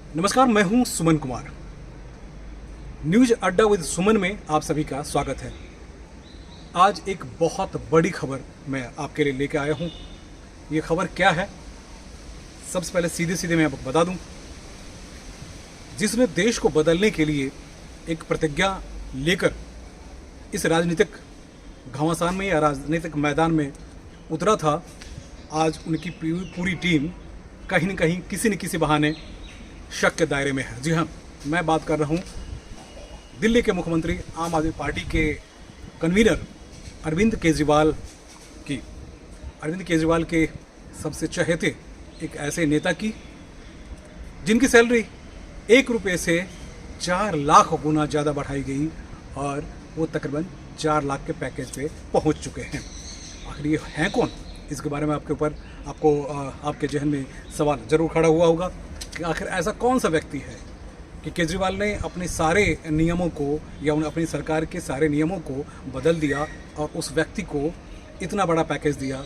नमस्कार, मैं हूं सुमन कुमार। न्यूज अड्डा विद सुमन में आप सभी का स्वागत है। आज एक बहुत बड़ी खबर मैं आपके लिए लेकर आया हूं। ये खबर क्या है, सबसे पहले सीधे मैं आपको बता दूं। जिसने देश को बदलने के लिए एक प्रतिज्ञा लेकर इस राजनीतिक घमासान में या राजनीतिक मैदान में उतरा था, आज उनकी पूरी टीम कहीं न कहीं किसी न किसी बहाने शक के दायरे में है। जी हाँ, मैं बात कर रहा हूँ दिल्ली के मुख्यमंत्री, आम आदमी पार्टी के कन्वीनर अरविंद केजरीवाल की। अरविंद केजरीवाल के सबसे चहेते एक ऐसे नेता की जिनकी सैलरी 1 रुपये से 4 लाख गुना ज़्यादा बढ़ाई गई और वो तकरीबन 4 लाख के पैकेज पे पहुंच चुके हैं। आखिर ये हैं कौन? इसके बारे में आपके जहन में सवाल ज़रूर खड़ा हुआ होगा कि आखिर ऐसा कौन सा व्यक्ति है कि केजरीवाल ने अपने सारे नियमों को या अपनी सरकार के सारे नियमों को बदल दिया और उस व्यक्ति को इतना बड़ा पैकेज दिया।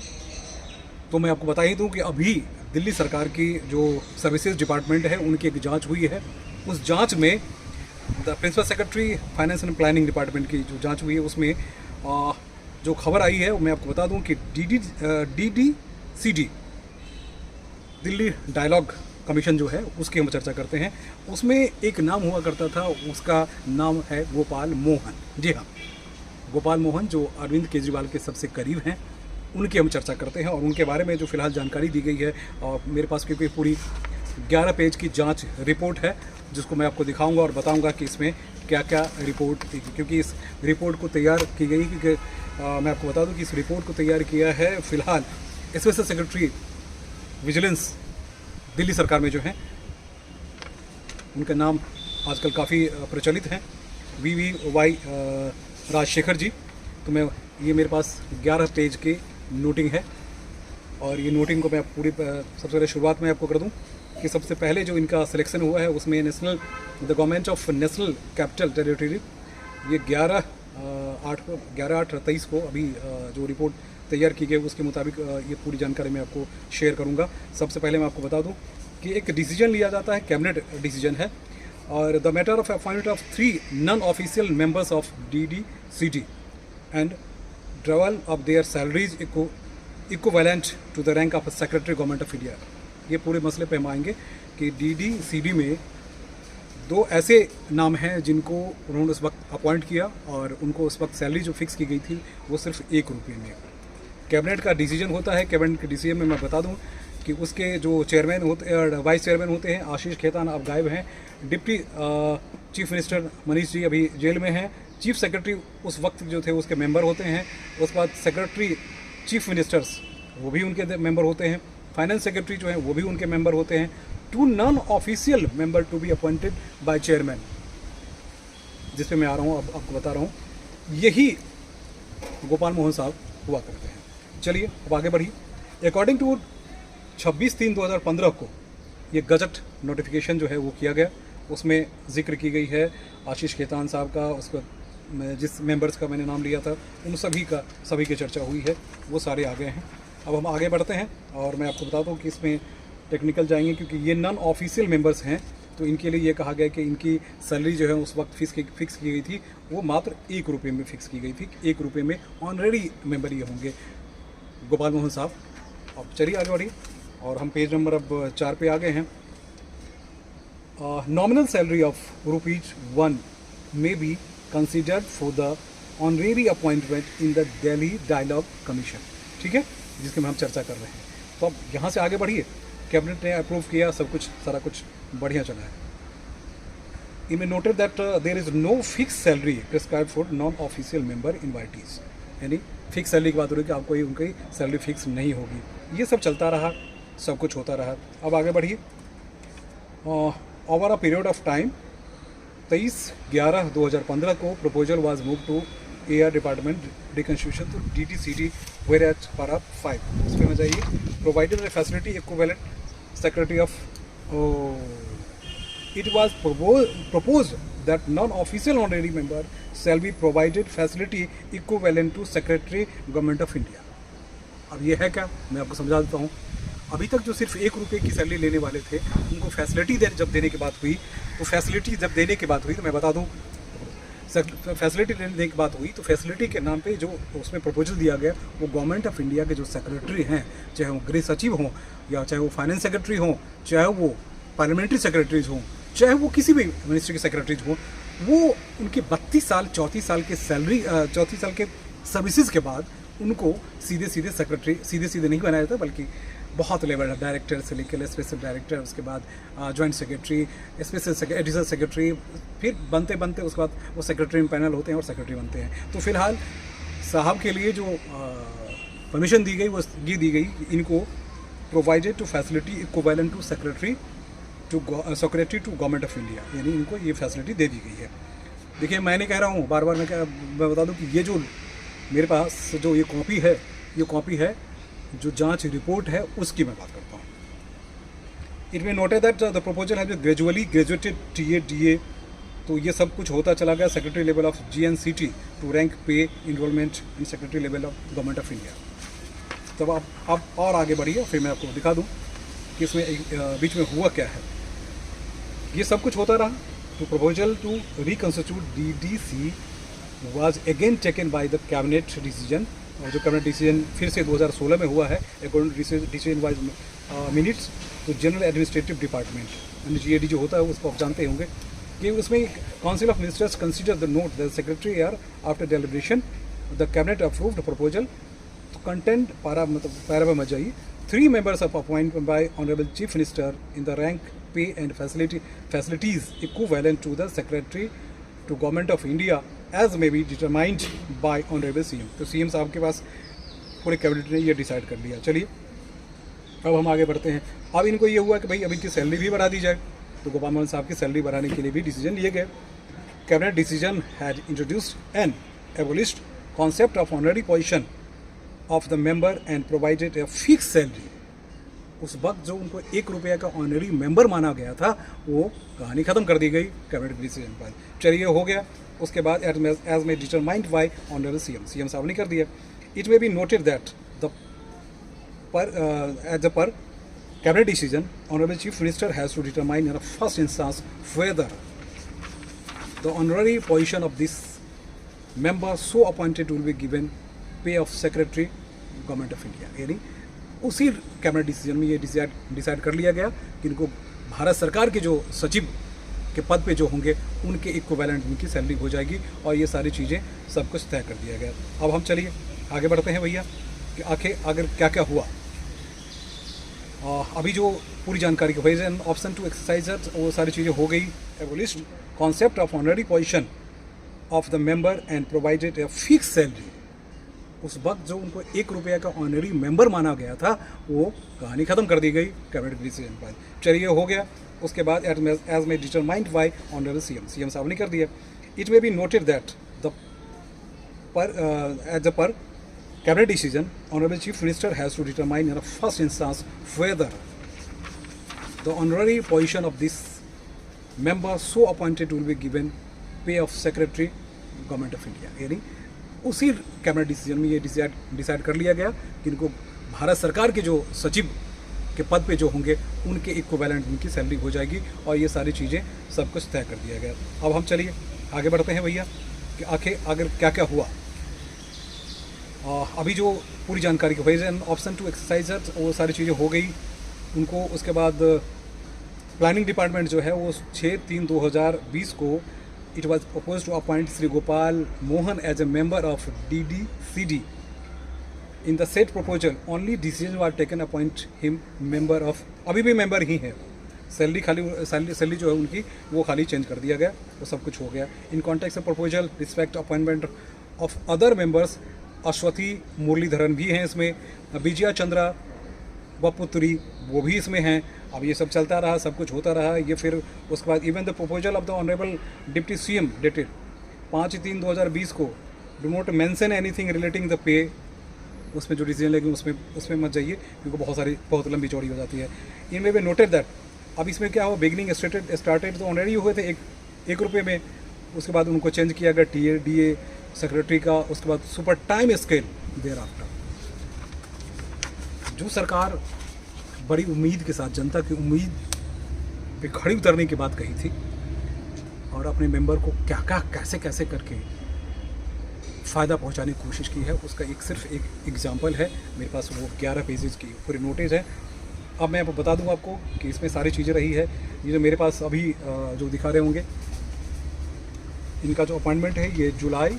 तो मैं आपको बता ही दूं कि अभी दिल्ली सरकार की जो सर्विसेज डिपार्टमेंट है, उनकी एक जांच हुई है। उस जांच में the principal secretary finance and planning department की जो जांच हुई है, उसमें जो खबर आई है मैं आपको बता दूं कि DDCD दिल्ली डायलॉग कमीशन जो है उसकी हम चर्चा करते हैं। उसमें एक नाम हुआ करता था, उसका नाम है गोपाल मोहन। जी हाँ, गोपाल मोहन जो अरविंद केजरीवाल के सबसे करीब हैं, उनकी हम चर्चा करते हैं और उनके बारे में जो फिलहाल जानकारी दी गई है। और मेरे पास क्योंकि पूरी 11 पेज की जांच रिपोर्ट है, जिसको मैं आपको दिखाऊंगा और बताऊंगा कि इसमें क्या क्या रिपोर्ट थी। क्योंकि इस रिपोर्ट को तैयार की गई, क्योंकि मैं आपको बता दूं कि इस रिपोर्ट को तैयार किया है फिलहाल स्पेशल सेक्रेटरी विजिलेंस दिल्ली सरकार में जो हैं, उनका नाम आजकल काफ़ी प्रचलित हैं, VVY राजशेखर जी। तो ये मेरे पास 11 पेज की नोटिंग है और ये नोटिंग को मैं पूरी सबसे पहले शुरुआत में आपको कर दूं कि सबसे पहले जो इनका सिलेक्शन हुआ है उसमें the government of national capital territory, ये 11/8/23 को अभी जो रिपोर्ट तैयार की गई उसके मुताबिक ये पूरी जानकारी मैं आपको शेयर करूंगा। सबसे पहले मैं आपको बता दूं कि एक डिसीजन लिया जाता है, कैबिनेट डिसीजन है, और the matter of appointment of 3 non official members of DDCD and travel of their salaries equivalent to the rank of secretary government of India. ये पूरे मसले पे हम आएंगे कि DDCD में 2 ऐसे नाम हैं जिनको उन्होंने उस वक्त अपॉइंट किया और उनको उस वक्त सैलरी जो फिक्स की गई थी वो सिर्फ 1 रुपये में। कैबिनेट का डिसीजन होता है। कैबिनेट के डिसीजन में मैं बता दूं कि उसके जो चेयरमैन होते वाइस चेयरमैन होते हैं, आशीष खेतान अब गायब हैं, deputy chief minister Manish ji अभी जेल में हैं, चीफ सेक्रेटरी उस वक्त जो थे उसके मेंबर होते हैं, उसके बाद सेक्रेटरी चीफ मिनिस्टर्स वो भी उनके मेंबर होते हैं, फाइनेंस सेक्रेटरी जो हैं वो भी उनके मेंबर होते हैं, 2 non official member to be appointed by chairman, जिस पे मैं आ रहा हूँ, अब आपको बता रहा हूँ। यही गोपाल मोहन साहब हुआ करते हैं। चलिए अब आगे बढ़िए। अकॉर्डिंग टू 26/3/2015 को ये गजट नोटिफिकेशन जो है वो किया गया। उसमें जिक्र की गई है आशीष खेतान साहब का, उसका जिस मेंबर्स का मैंने नाम लिया था उन सभी की चर्चा हुई है, वो सारे आ गए हैं। अब हम आगे बढ़ते हैं और मैं आपको बताता हूँ कि इसमें टेक्निकल जाएंगे, क्योंकि ये नॉन ऑफिशियल मेंबर्स हैं तो इनके लिए ये कहा गया कि इनकी सैलरी जो है उस वक्त फिक्स की गई थी, वो मात्र 1 रुपये में फिक्स की गई थी। 1 रुपये में ऑनरेरी मेंबर ये होंगे गोपाल मोहन साहब। अब चलिए आगे बढ़िए और हम पेज नंबर अब 4 पे आ गए हैं। Nominal salary of ₹1 may be considered for the honorary appointment in the Delhi dialogue commission. ठीक है, जिसके में हम चर्चा कर रहे हैं। तो अब यहाँ से आगे बढ़िए। कैबिनेट ने अप्रूव किया, सब कुछ सारा कुछ बढ़िया चला है। It may noted that there is no fixed salary prescribed for non-official member invitees. यानी फिक्स सैलरी की बात हो रही है कि आपको उनकी सैलरी फिक्स नहीं होगी। ये सब चलता रहा, सब कुछ होता रहा। अब आगे बढ़िए। Over a period of time 23/11/2015 को proposal was move to AR department reconstruction to DDCD where at para 5। उसमें में जाइए। Provided a facility equivalent secretary of it was proposed that non-official honorary member shall be provided facility equivalent to secretary government of India। अब ये है क्या, मैं आपको समझा देता हूँ। अभी तक जो सिर्फ 1 रुपये की सैलरी लेने वाले थे, उनको फैसिलिटी जब देने की बात हुई, तो फैसिलिटी जब देने की बात हुई, तो मैं बता दूं, फैसिलिटी देने की बात हुई तो फैसिलिटी के नाम पे जो उसमें प्रपोजल दिया गया, वो गवर्नमेंट ऑफ इंडिया के जो सेक्रेटरी हैं, चाहे वो गृह सचिव हों, या चाहे वो फाइनेंस सेक्रेटरी हों, चाहे वो पार्लियामेंट्री सेक्रेटरीज हों, चाहे वो किसी भी मिनिस्ट्री के सेक्रेटरीज हों, वो उनके 32 साल 34 साल के सैलरी 34 साल के सर्विसेज के बाद उनको सीधे सेक्रेटरी, सीधे नहीं बनाया जाता, बल्कि बहुत लेवल है, डायरेक्टर से लेकर स्पेशल डायरेक्टर, उसके बाद joint secretary, special additional secretary, फिर बनते उसके बाद वो सेक्रेटरी में पैनल होते हैं और सेक्रेटरी बनते हैं। तो फिलहाल साहब के लिए जो परमिशन दी गई वो ये दी गई कि इनको provided to facility equivalent to secretary to government of India, यानी इनको ये फैसिलिटी दे दी गई है। देखिए, मैं नहीं कह रहा हूँ, बार बार मैं बता दूँ कि ये जो मेरे पास जो ये कॉपी है जो जांच रिपोर्ट है, उसकी मैं बात करता हूँ। It may noted that the proposal has been gradually graduated TA DA, तो ये सब कुछ होता चला गया secretary level of GNCT to rank pay enrolment in secretary level of government of India. तब आप और आगे बढ़िए, फिर मैं आपको दिखा दूँ कि इसमें बीच में हुआ क्या है। ये सब कुछ होता रहा, तो proposal to reconstitute DDC was again taken by the cabinet decision, और जो कैबिनेट डिसीजन फिर से 2016 में हुआ है according to decision wise minutes, तो जनरल एडमिनिस्ट्रेटिव डिपार्टमेंट GAD जो होता है उसको आप जानते होंगे कि उसमें council of ministers consider the note the secretary are after deliberation the cabinet approved proposal, तो कंटेंट पैरा में मत जाइए। 3 members of appointed by Honorable Chief Minister in the rank, pay and facilities equivalent to the Secretary to Government of India as may be determined by Honorable CM। तो CM साहब के पास पूरे cabinet ने ये decide कर लिया। चलिए अब हम आगे बढ़ते हैं। अब इनको ये हुआ कि भाई अभी इनकी सैलरी भी बढ़ा दी जाए, तो गोपाल मोहन साहब की सैलरी बढ़ाने के लिए भी डिसीजन लिए गए। Cabinet decision had introduced and एबोलिश्ड concept of honorary position of the member and provided a fix salary. उस वक्त जो उनको 1 रुपये का ऑनररी मेंबर माना गया था, वो कहानी ख़त्म कर दी गई कैबिनेट डिसीजन पर। चलिए हो गया। उसके बाद एज में डिटरमाइंड बाय ऑनरेबल CM साहब ने कर दिया। It may be noted that the per cabinet decision honourable chief minister has to determine in first instance whether the honorary position of this member so appointed will be given pay of secretary government of India, यानी उसी cabinet decision में ये decide कर लिया गया कि इनको भारत सरकार के जो सचिव के पद पे जो होंगे उनके इक्विवेलेंट उनकी सैलरी हो जाएगी, और ये सारी चीज़ें सब कुछ तय कर दिया गया। अब हम चलिए आगे बढ़ते हैं भैया कि आखिर अगर क्या क्या हुआ। अभी जो पूरी जानकारी के ऑप्शन टू एक्सरसाइज वो सारी चीज़ें हो गई। एबोलिश्ड concept of honorary position of the member and provided a fix salary. उस वक्त जो उनको 1 रुपये का ऑनररी मेंबर माना गया था, वो कहानी ख़त्म कर दी गई कैबिनेट डिसीजन पर। चलिए हो गया। उसके बाद एज में डिटरमाइंड बाय ऑनरेबल CM साहब ने कर दिया। It may be noted that the per cabinet decision honourable chief minister has to determine in first instance whether the honorary position of this member so appointed will be given pay of secretary government of India, यानी उसी cabinet decision में ये decide कर लिया गया कि इनको भारत सरकार के जो सचिव के पद पे जो होंगे उनके इक्विवेलेंट उनकी सैलरी हो जाएगी, और ये सारी चीज़ें सब कुछ तय कर दिया गया। अब हम चलिए आगे बढ़ते हैं भैया कि आखिर अगर क्या क्या हुआ। अभी जो पूरी जानकारी के ऑप्शन टू एक्सरसाइज वो सारी चीज़ें हो गई उनको। उसके बाद प्लानिंग डिपार्टमेंट जो है वो 6/3/2020 को it was propose to appoint Shri Gopal Mohan as a member of DDCD। In the set proposal only decision was taken appoint him member of, अभी भी मेंबर ही हैं, सैलरी जो है उनकी वो खाली चेंज कर दिया गया, वो सब कुछ हो गया। In context of proposal respect appointment of other members, Ashwathy Muralidharan भी हैं इसमें, विजया चंद्रा वपुत्री वो भी इसमें हैं। अब ये सब चलता रहा, सब कुछ होता रहा। ये फिर उसके बाद even the proposal of the honourable deputy CM dated 5/3/2020 को do not mention anything relating the pay, उसमें जो डिसीजन लेगी उसमें मत जाइए क्योंकि बहुत लंबी चौड़ी हो जाती है। इनमें भी नोटेड दैट अब इसमें क्या हुआ, बिगनिंग स्टार्टेड तो ऑलरेडी हुए थे 1 रुपये में, उसके बाद उनको चेंज किया गया TA DA सेक्रेटरी का, उसके बाद super time scale thereafter. जो सरकार बड़ी उम्मीद के साथ, जनता की उम्मीद पे खड़ी उतरने की बात कही थी और अपने मेंबर को क्या क्या कैसे कैसे करके फ़ायदा पहुंचाने की कोशिश की है, उसका सिर्फ एक एग्जांपल है। मेरे पास वो 11 पेजेस की पूरी नोटिस है। अब मैं बता दूं आपको कि इसमें सारी चीज़ें रही है। ये जो मेरे पास अभी जो दिखा रहे होंगे, इनका जो अपॉइंटमेंट है ये जुलाई,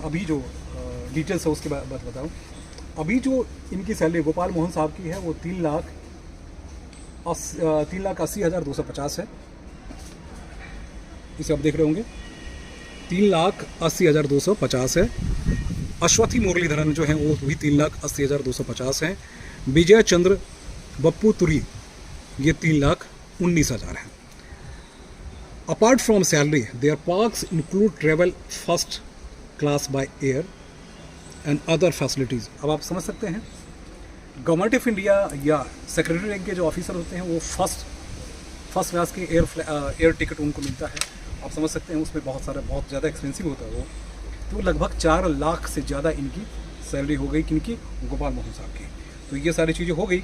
अभी जो डिटेल्स है उसके बाद बताऊँ। अभी जो इनकी सैलरी गोपाल मोहन साहब की है वो 3,80,250 है। इसे आप देख रहे होंगे 3,80,250 है। अश्वथी मुरलीधरन जो हैं वो भी 3,80,250 हैं। विजय चंद्र बप्पू तुरी ये 3,19,000 हैं। Apart from salary their perks include travel first class by air and other facilities. अब आप समझ सकते हैं, गवर्नमेंट ऑफ इंडिया या सेक्रेटरी रैंक के जो ऑफिसर होते हैं वो फर्स्ट क्लास के एयर टिकट उनको मिलता है। आप समझ सकते हैं उसमें बहुत ज़्यादा एक्सपेंसिव होता है वो। तो लगभग 4 लाख से ज़्यादा इनकी सैलरी हो गई, किनकी? गोपाल मोहन साहब की। तो ये सारी चीज़ें हो गई।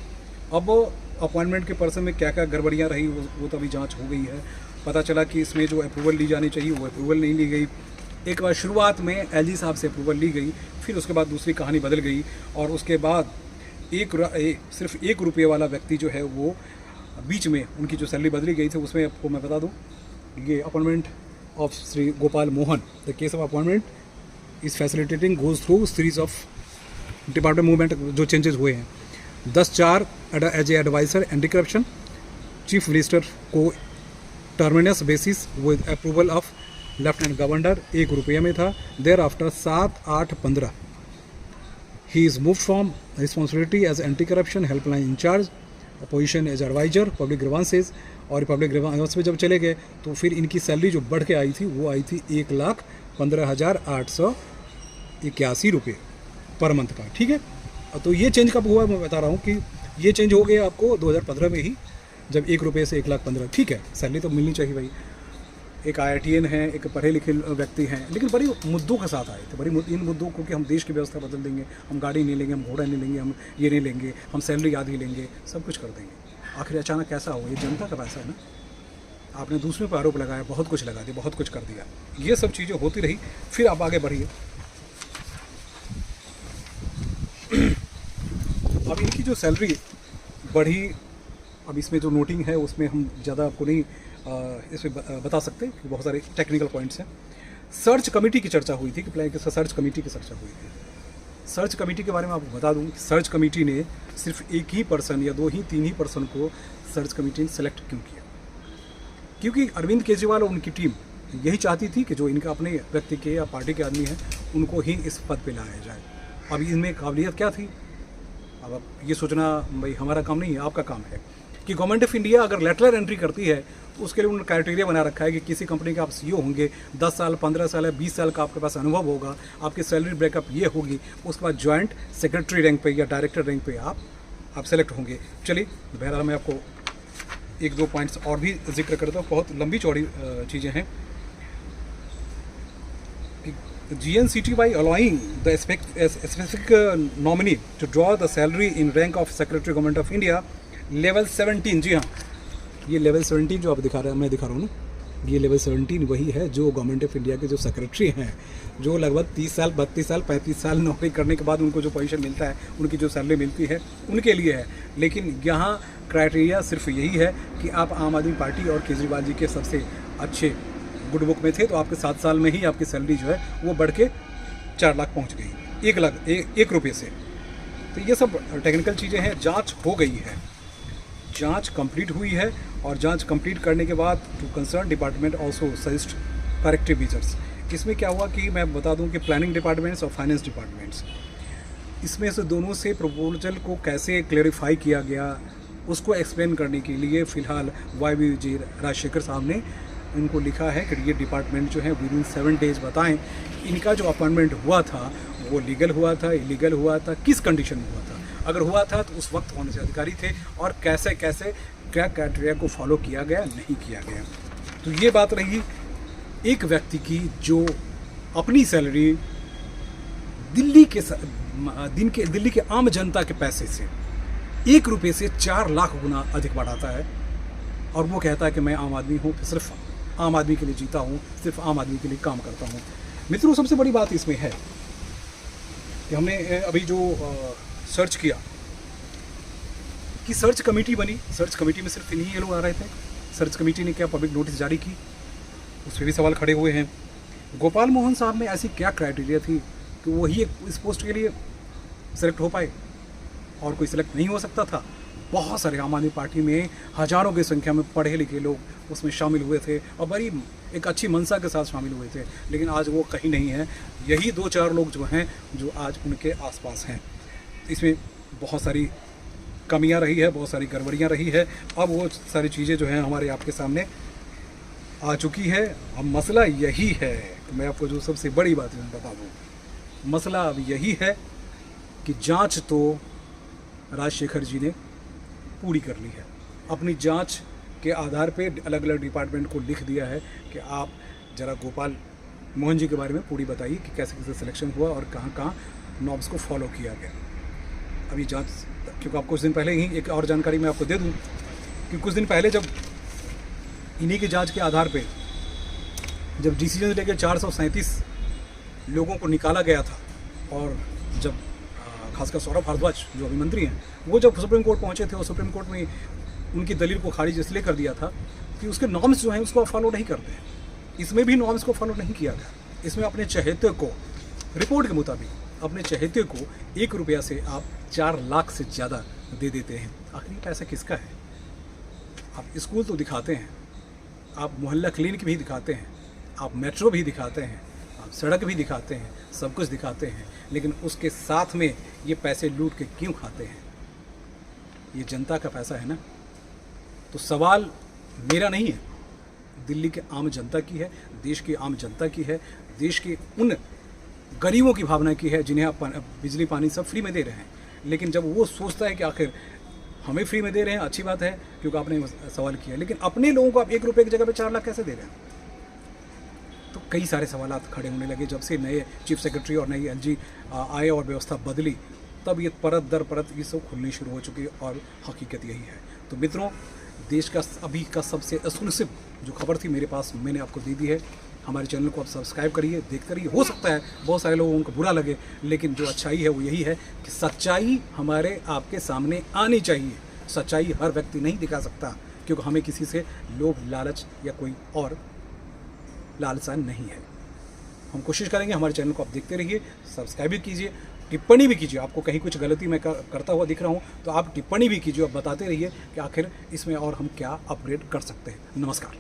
अब अपॉइंटमेंट के पर्सन में क्या क्या गड़बड़ियाँ रही वो तो अभी जाँच हो गई है। पता चला कि इसमें जो अप्रूवल ली जानी चाहिए वो अप्रूवल नहीं ली गई। एक बार शुरुआत में एलजी साहब से अप्रूवल ली गई, फिर उसके बाद दूसरी कहानी बदल गई और उसके बाद सिर्फ 1 रुपये वाला व्यक्ति जो है वो बीच में उनकी जो सैलरी बदली गई थी उसमें आपको मैं बता दूं, ये appointment of Shri Gopal Mohan, the case of appointment is facilitating goes through series of department movement जो चेंजेस हुए हैं। 10/4 as a adviser anti corruption, chief minister coterminous basis with approval of lieutenant governor 1 रुपये में था। Thereafter 7/8/15 he is move from responsibility as anti corruption helpline in charge, position as adviser public grievances. और public grievance में जब चले गए तो फिर इनकी सैलरी जो बढ़ के आई थी वो आई थी 1,15,881 रुपये पर मंथ का। ठीक है, तो ये चेंज कब हुआ मैं बता रहा हूँ कि ये चेंज हो गया आपको 2015 में ही, जब 1 रुपये से 1,15,000। ठीक है, सैलरी तो मिलनी चाहिए भाई। एक IITN है, एक पढ़े लिखे व्यक्ति हैं, लेकिन बड़ी मुद्दों के साथ आए थे। इन मुद्दों को कि हम देश की व्यवस्था बदल देंगे, हम गाड़ी नहीं लेंगे, हम घोड़ा नहीं लेंगे, हम ये नहीं लेंगे, हम सैलरी आधी लेंगे, सब कुछ कर देंगे। आखिर अचानक कैसा हो? ये जनता का पैसा है ना। आपने दूसरे पर आरोप लगाया, बहुत कुछ लगा दिया, बहुत कुछ कर दिया। ये सब चीज़ें होती रही, फिर आप आगे बढ़िए। अब इनकी जो सैलरी बढ़ी, अब इसमें जो नोटिंग है उसमें हम ज़्यादा आपको नहीं इसमें बता सकते कि बहुत सारे टेक्निकल पॉइंट्स हैं। सर्च कमेटी की चर्चा हुई थी कि सर्च कमेटी की चर्चा हुई थी। सर्च कमेटी के बारे में आपको बता दूं कि सर्च कमेटी ने सिर्फ एक ही पर्सन या 2 ही 3 ही पर्सन को सर्च कमेटी ने सेलेक्ट क्यों किया? क्योंकि अरविंद केजरीवाल और उनकी टीम यही चाहती थी कि जो इनका अपने व्यक्ति के या पार्टी के आदमी हैं उनको ही इस पद पे लाया जाए। अब इनमें काबिलियत क्या थी? अब ये सोचना भाई हमारा काम नहीं है, आपका काम है कि गवर्नमेंट ऑफ इंडिया अगर लेटरल एंट्री करती है तो उसके लिए उन्होंने क्राइटेरिया बना रखा है कि किसी कंपनी के आप CEO होंगे, 10 साल 15 साल या 20 साल का आपके पास अनुभव होगा, आपकी सैलरी ब्रेकअप ये होगी, उसके बाद जॉइंट सेक्रेटरी रैंक पे या डायरेक्टर रैंक पे आप सेलेक्ट होंगे। चलिए, बहरहाल मैं आपको 1-2 पॉइंट्स और भी जिक्र करता हूँ, बहुत लंबी चौड़ी चीज़ें हैं। GNCT by allowing the specific nominee to draw the salary in rank of Secretary Government of India level 17। जी हाँ, ये लेवल 17 जो आप मैं दिखा रहा हूँ ना, ये लेवल 17 वही है जो गवर्नमेंट ऑफ इंडिया के जो सेक्रेटरी हैं, जो लगभग 30 साल 32 साल 35 साल नौकरी करने के बाद उनको जो पोजीशन मिलता है, उनकी जो सैलरी मिलती है, उनके लिए है। लेकिन यहाँ क्राइटेरिया सिर्फ यही है कि आप आम आदमी पार्टी और केजरीवाल जी के सबसे अच्छे गुड बुक में थे, तो आपके 7 साल में ही आपकी सैलरी जो है वो बढ़ के 4 लाख पहुँच गई, 1 रुपये से। तो ये सब टेक्निकल चीज़ें हैं। जाँच हो गई है, जांच कंप्लीट हुई है और जांच कंप्लीट करने के बाद to concern department also suggest corrective measures. इसमें क्या हुआ कि मैं बता दूं कि प्लानिंग डिपार्टमेंट्स और फाइनेंस डिपार्टमेंट्स, इसमें से दोनों से प्रपोजल को कैसे क्लेरिफाई किया गया उसको एक्सप्लेन करने के लिए फ़िलहाल YBG राजशेखर साहब ने इनको लिखा है कि ये डिपार्टमेंट जो है विदिन 7 डेज़ बताएं इनका जो अपॉइंटमेंट हुआ था वो लीगल हुआ था, इलीगल हुआ था, किस कंडीशन में हुआ था, अगर हुआ था तो उस वक्त कौन से अधिकारी थे और कैसे कैसे क्या क्राइटेरिया को फॉलो किया गया, नहीं किया गया। तो ये बात रही एक व्यक्ति की जो अपनी सैलरी दिल्ली के आम जनता के पैसे से 1 रुपये से 4 लाख गुना अधिक बढ़ाता है और वो कहता है कि मैं आम आदमी हूँ, सिर्फ आम आदमी के लिए जीता हूँ, सिर्फ आम आदमी के लिए काम करता हूँ। मित्रों, सबसे बड़ी बात इसमें है कि हमने अभी जो सर्च किया कि सर्च कमेटी बनी, सर्च कमेटी में सिर्फ इन्हीं लोग आ रहे थे। सर्च कमेटी ने क्या पब्लिक नोटिस जारी की, उस पर भी सवाल खड़े हुए हैं। गोपाल मोहन साहब में ऐसी क्या क्राइटेरिया थी कि वही इस पोस्ट के लिए सेलेक्ट हो पाए और कोई सिलेक्ट नहीं हो सकता था? बहुत सारे आम आदमी पार्टी में हज़ारों की संख्या में पढ़े लिखे लोग उसमें शामिल हुए थे और बड़ी एक अच्छी मंशा के साथ शामिल हुए थे, लेकिन आज वो कहीं नहीं है। यही 2-4 लोग जो हैं जो आज उनके आसपास हैं। इसमें बहुत सारी कमियां रही है, बहुत सारी गड़बड़ियां रही है। अब वो सारी चीज़ें जो हैं हमारे आपके सामने आ चुकी है। अब मसला यही है, मैं आपको जो सबसे बड़ी बात बता दूँ, मसला अब यही है कि जांच तो राजशेखर जी ने पूरी कर ली है। अपनी जांच के आधार पे अलग अलग डिपार्टमेंट को लिख दिया है कि आप ज़रा गोपाल मोहन जी के बारे में पूरी बताइए कि कैसे कैसे सिलेक्शन हुआ और कहाँ कहाँ नॉर्म्स को फॉलो किया गया। अभी जांच, क्योंकि आप कुछ दिन पहले ही एक और जानकारी मैं आपको दे दूं कि कुछ दिन पहले जब इन्हीं की जांच के आधार पे जब डिसीजन लेके 437 लोगों को निकाला गया था और जब खासकर सौरभ भारद्वाज जो अभी मंत्री हैं वो जब सुप्रीम कोर्ट पहुंचे थे और सुप्रीम कोर्ट में उनकी दलील को खारिज इसलिए कर दिया था कि उसके नॉर्म्स जो हैं उसको फॉलो नहीं करते हैं। इसमें भी नॉर्म्स को फॉलो नहीं किया गया। इसमें अपने चहेते को, रिपोर्ट के मुताबिक अपने चहेते को 1 रुपया से आप 4 लाख से ज़्यादा दे देते हैं। आखिर पैसा किसका है? आप स्कूल तो दिखाते हैं, आप मोहल्ला क्लिनिक भी दिखाते हैं, आप मेट्रो भी दिखाते हैं, आप सड़क भी दिखाते हैं, सब कुछ दिखाते हैं, लेकिन उसके साथ में ये पैसे लूट के क्यों खाते हैं? ये जनता का पैसा है ना। तो सवाल मेरा नहीं है, दिल्ली के आम जनता की है, देश की आम जनता की है, देश के उन गरीबों की भावना की है जिन्हें आप बिजली पानी सब फ्री में दे रहे हैं। लेकिन जब वो सोचता है कि आखिर हमें फ्री में दे रहे हैं, अच्छी बात है क्योंकि आपने सवाल किया, लेकिन अपने लोगों को आप 1 रुपये की जगह पे 4 लाख कैसे दे रहे हैं? तो कई सारे सवालात खड़े होने लगे जब से नए चीफ सेक्रेटरी और नई एलजी आए और व्यवस्था बदली, तब ये परत दर परत ये सब खुलनी शुरू हो चुकी है और हकीकत यही है। तो मित्रों, देश का अभी का सबसे एक्सक्लूसिव जो खबर थी मेरे पास, मैंने आपको दे दी है। हमारे चैनल को आप सब्सक्राइब करिए, देखते रहिए। हो सकता है बहुत सारे लोगों को बुरा लगे, लेकिन जो अच्छाई है वो यही है कि सच्चाई हमारे आपके सामने आनी चाहिए। सच्चाई हर व्यक्ति नहीं दिखा सकता क्योंकि हमें किसी से लोभ लालच या कोई और लालसा नहीं है। हम कोशिश करेंगे, हमारे चैनल को आप देखते रहिए, सब्सक्राइब भी कीजिए, टिप्पणी भी कीजिए। आपको कहीं कुछ गलती मैं करता हुआ दिख रहा हूँ तो आप टिप्पणी भी कीजिए और बताते रहिए कि आखिर इसमें और हम क्या अपग्रेड कर सकते हैं। नमस्कार।